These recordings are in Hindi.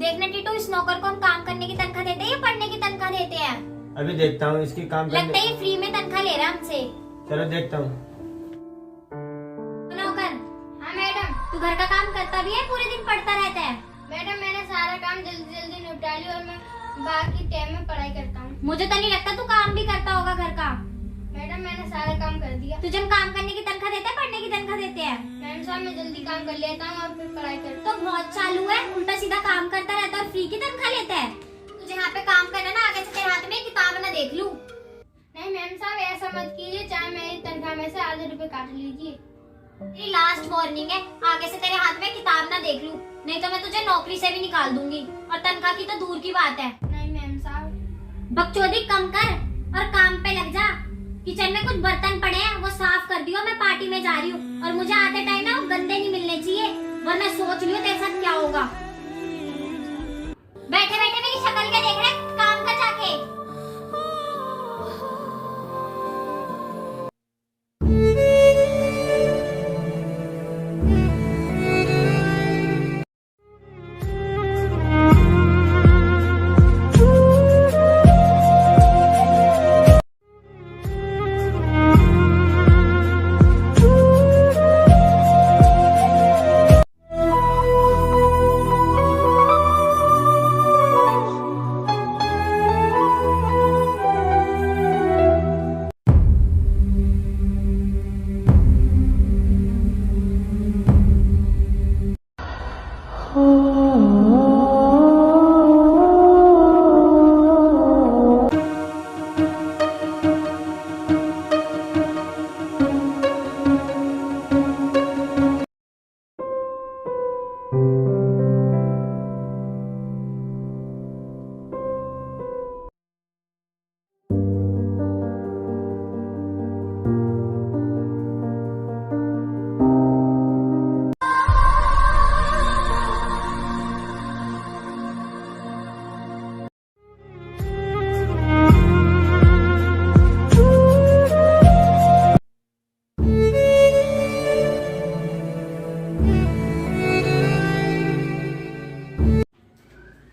देखना टीटू, इस नौकर को हम काम करने की तनख्वाह देते हैं या पढ़ने की तनख्वाह देते हैं? अभी देखता हूँ इसकी काम करने। लगता है फ्री में तनख्वाह ले रहा है हमसे। चलो देखता हूँ। नौकर। हाँ मैडम। तू घर का काम करता भी है, पूरे दिन पढ़ता रहता है? मैडम मैंने सारा काम जल्दी जल्दी निपटा लिया और मैं बाकी टाइम में पढ़ाई करता हूँ। मुझे तो नहीं लगता तू काम भी करता होगा घर का। मैडम मैंने सारा काम कर दिया। तुझे हम काम करने की तनख्वाह देते हैं, पढ़ने की तनख्वाह देते हैं? मैम साहब मैं जल्दी काम कर लेता हूँ और फिर पढ़ाई करता तो बहुत चालू है, उल्टा सीधा काम करता रहता है और फ्री की तनख्वाह लेता है। तुझे यहाँ पे काम करना ना, आगे से तेरे हाथ में किताब ना देख लूं। नहीं मैम साहब ऐसा मत कीजिए, चाहे मेरी तनख्वाह में से आधे रुपए काट लीजिए। तेरी लास्ट वार्निंग है, आगे से तेरे हाथ में किताब ना देख लूं, नहीं तो मैं तुझे नौकरी से भी निकाल दूंगी, और तनख्वाह की तो दूर की बात है। नहीं मैम साहब। बकचोदी कम कर और काम पे लग जा। किचन में कुछ बर्तन पड़े हैं, वो साफ कर दियो, मैं पार्टी में जा रही हूँ, और मुझे आते टाइम ना वो गंदे नहीं मिलने चाहिए, वरना सोच लियो तेरे साथ क्या होगा। बैठे बैठे मेरी शक्ल क्या देख रहा है, काम कर जाके।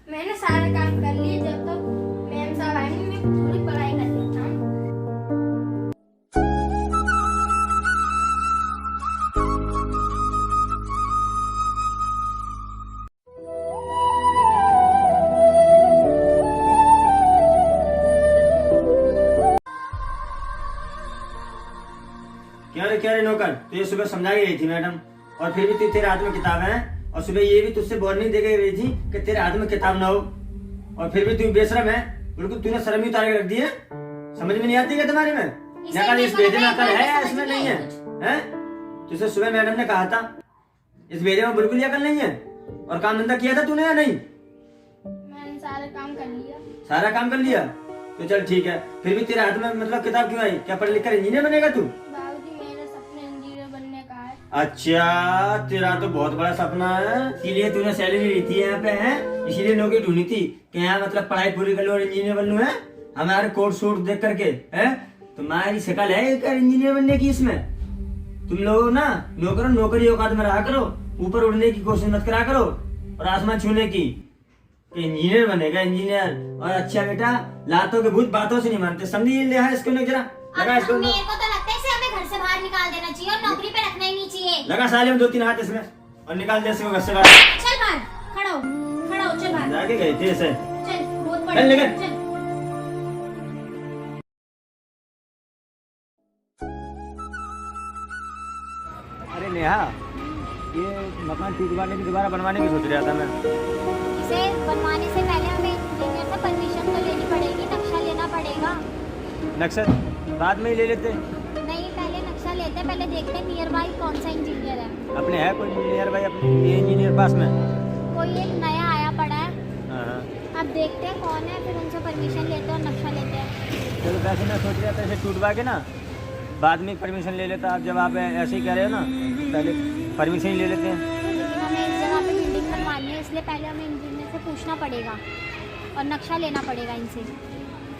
मैंने सारा काम कर लिए, जब तक मैम साहब आएंगे मैं थोड़ी पढ़ाई कर लेता हूँ। क्या रे नौकर, तो ये सुबह समझा ही रही थी मैडम, और फिर भी तेरे हाथ में किताब है, और सुबह ये भी तुझसे वार्निंग दे के रही थी कि तेरे हाथ में किताब ना हो, और फिर भी तू बेशरम है, बिल्कुल तूने शर्म ही उतार के रख दी है। समझ में नहीं आती क्या तुम्हारे में? इस भेजे में अकल है या इसमें नहीं है? हैं? तुझसे सुबह मैडम ने कहा था इस भेजे में बिल्कुल अकल नहीं है, और काम धंधा किया था तूने या नहीं? मैंने सारा काम कर लिया। सारा काम कर लिया? तो चल ठीक है, फिर भी तेरे हाथ में मतलब किताब क्यों आई? क्या पढ़ लिख कर इंजीनियर बनेगा तू? बाबूजी मेरा सपना इंजीनियर बनने का है। अच्छा, तेरा तो बहुत बड़ा सपना है, इसीलिए तूने सैलरी ली थी यहाँ पे, है इसीलिए नौकरी ढूंढी थी कि यहाँ मतलब पढ़ाई पूरी कर लो और इंजीनियर बन लूं, है हमारे कोट सूट देख करके, है तुम्हारी शक्ल है इंजीनियर बनने की। इसमें तुम लोग ना नौकरी औकात में रहा करो, ऊपर उड़ने की कोशिश मत करा करो और आसमान छूने की, कि इंजीनियर बनेगा इंजीनियर। और अच्छा बेटा, लातों के भूत बातों से नहीं मानते, समझिए ले इसको नहीं जरा लगा इसको। मेरे को तो लगता है इसे हमें घर से बाहर निकाल देना चाहिए और नौकरी पे रखना ही नहीं चाहिए। लगा साले में 2-3 हाथ इसमें और निकाल दे इसको घर से बाहर। चल बाहर, खड़ा हो, चल बाहर। जाके गए थे ऐसे। चल, बहुत चल निकल। चल। अरे नेहा, ये मकान टूटवाने की दोबारा बनवाने की सोच रहा था मैं। इसे बनवाने से पहले हमें इंजीनियर से परमिशन तो लेनी पड़ेगी, नक्शा लेना पड़ेगा। नक्शा बाद में ही ले लेते। नहीं, पहले नक्शा पहले देखते हैं नियर बाई कौन सा इंजीनियर है। अपने है कोई इंजीनियर भाई अपने ये इंजीनियर पास में? कोई एक नया आया पड़ा है, हाँ। अब देखते हैं कौन है, फिर उनसे परमिशन लेते हैं और नक्शा लेते हैं। चलो वैसे मैं सोच रहा था ऐसे टूटवा के ना बाद में परमिशन ले लेता। अब जब आप ऐसे ही कह रहे हो ना पहले परमिशन ही ले लेते हैं। लेकिन हमें इस जगह पे बिल्डिंग बनवानी है, इसलिए पहले हमें इंजीनियर से पूछना पड़ेगा और नक्शा लेना पड़ेगा इनसे।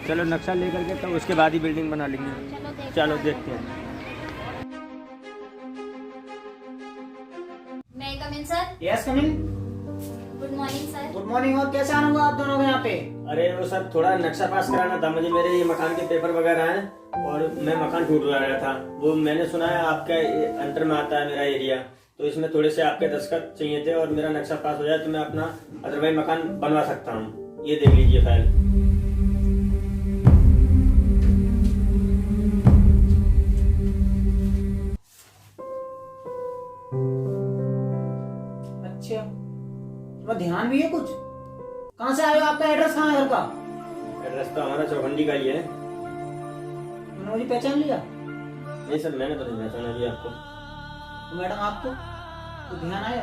चलो नक्शा ले करके तो उसके बाद ही बिल्डिंग बना लेंगे। चलो देखते हैं। May I come in sir. Yes come in. Good morning sir. Good morning. और कैसे आना हुआ आप दोनों को यहाँ पे? अरे वो सर थोड़ा नक्शा पास कराना था मुझे, मेरे ये मकान के पेपर वगैरह हैं और मैं मकान ढूंढ रहा था। वो मैंने सुना है आपका अंडर में आता है मेरा एरिया, तो इसमें थोड़े से आपके दस्तखत चाहिए थे और मेरा नक्शा पास हो जाए तो मैं अपना अदरवाइज मकान बनवा सकता हूँ। ये देख लीजिए फाइल। अच्छा, तुम्हें ध्यान भी है कुछ? कहाँ से आए हो? आपका एड्रेस कहाँ है घर का? एड्रेस तो हमारा चौखंडी का ही है। तुमने मुझे पहचान लिया? नहीं सर मैंने तो नहीं पहचाना जी आपको। तो मैडम आपको तो ध्यान आया?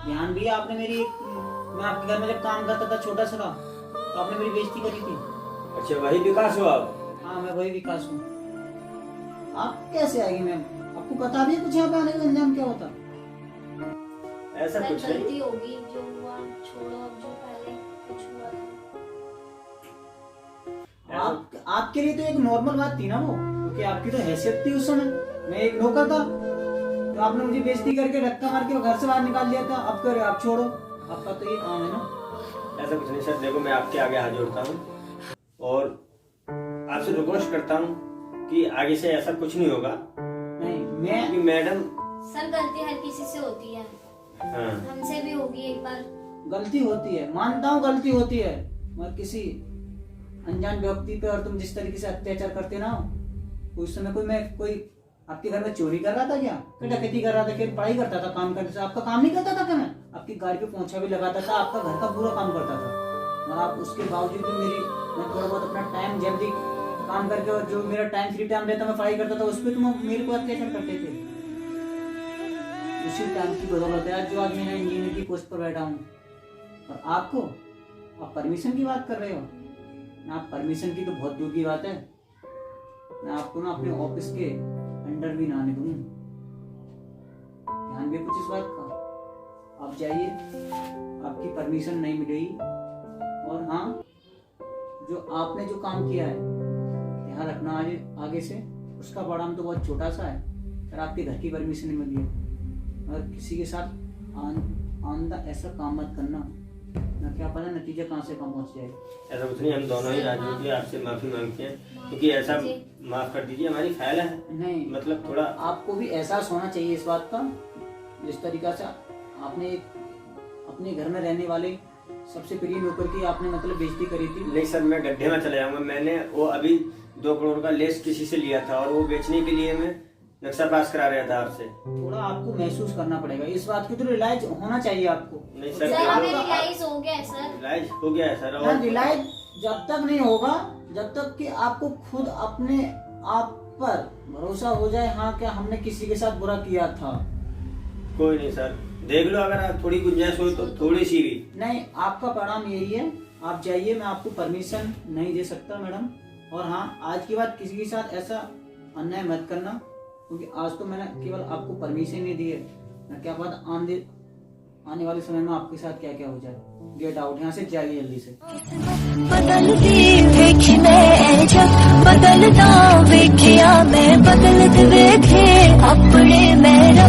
ध्यान भी है आपने मेरी, मैं आपके घर में जब काम करता था छोटा सा तो आपने मेरी बेइज्जती करी थी। अच्छा वही विकास हो आप? हाँ मैं वही विकास हूँ। आप कैसे आएगी मैम? आपको पता भी है कुछ यहाँ पे आने का अंजाम क्या होता? ऐसा कुछ नहीं। गलती होगी, जो हुआ छोड़ो, अब जो पहले कुछ हुआ था। आपके लिए तो एक नॉर्मल बात थी ना वो, क्योंकि आपकी तो हैसियत थी उस समय। मैं एक नौकर था तो आपने मुझे बेइज्जती करके धक्का मार के घर से बाहर निकाल दिया था। अब कह रहे आप छोड़ो, आपका तो ये काम है ना। ऐसा कुछ नहीं सर, देखो मैं आपके आगे हाथ जोड़ता हूँ और आपसे रिक्वेस्ट करता हूँ कि आगे से ऐसा कुछ नहीं होगा। नहीं मैं मैडम सर गलती हर किसी से होती है, हाँ हमसे भी होगी एक बार। गलती होती है, मानता हूँ गलती होती है, मगर किसी अनजान व्यक्ति पे और तुम जिस तरीके से अत्याचार करते ना, उस समय कोई आपके घर में चोरी कर रहा था क्या? डकैती कर रहा था? क्या पढ़ाई करता था? काम करने से आपका काम नहीं करता था क्या? मैं आपकी गाड़ी पे पोंछा भी लगाता था, आपका घर का पूरा काम करता था, मगर आप उसके बावजूद भी मैं थोड़ा बहुत अपना टाइम जल्दी काम करके और जो मेरा टाइम फ्री टाइम रहता मैं पढ़ाई करता था, उस पर तुम मेरे को अत्याचार करते थे। उसी टाइम की बदौलत है आज जो आज मैं इंजीनियर की पोस्ट पर बैठा हूँ। और आप परमिशन की बात कर रहे हो ना? आप परमिशन की तो बहुत दूर की बात है। मैं आपको ना अपने ऑफिस के अंडर भी ना आने दूंगा। ध्यान भी कुछ इस बात का। आप जाइए, आपकी परमिशन नहीं मिलेगी। और हाँ, जो आपने जो काम किया है ध्यान रखना आगे से, उसका परिणाम तो बहुत छोटा सा है। अगर आपके घर की परमिशन नहीं मिली है और किसी के साथ आंदा ऐसा काम मत करना, ना क्या पता नतीजा कहाँ से कहाँ पहुँच जाए। ऐसा कुछ नहीं, हम दोनों ही राजी होकर आपसे माफी मांगते हैं, क्योंकि ऐसा माफ कर दीजिए, हमारी फाइल है। नहीं मतलब थोड़ा आपको भी एहसास होना चाहिए इस बात का। जिस तरीका से आपने अपने घर में रहने वाले सबसे प्रिय नौकर की आपने मतलब बेइज्जती करी थी। नहीं सर, मैं गड्ढे में चले जाऊंगा। मैंने वो अभी 2 करोड़ का लेस किसी से लिया था और वो बेचने के लिए मैं नक्शा पास करा रहा था आपसे। थोड़ा आपको महसूस करना पड़ेगा इस बात की, तो रियलाइज होना चाहिए आपको। नहीं सर सर, हमें रियलाइज हो गया है सर। रियलाइज हो गया है सर। ना और रियलाइज जब तक नहीं होगा जब तक कि आपको खुद अपने आप पर भरोसा हो जाए, हाँ क्या हमने किसी के साथ बुरा किया था। कोई नहीं सर, देख लो अगर आप थोड़ी गुंजाइश हो तो थोड़ी सी भी। नहीं, आपका परिणाम यही है, आप जाइए, मैं आपको परमिशन नहीं दे सकता मैडम। और हाँ, आज के बाद किसी के साथ ऐसा अन्याय मत करना, क्योंकि आज तो मैंने केवल आपको परमिशन नहीं दी है, ना क्या बात आने वाले समय में आपके साथ क्या क्या हो जाए। गेट आउट, यहाँ से जाइए जल्दी से। बदलती वेखी मैं जब बदलता वेखिया मैं बदलते वेखे अपने मैं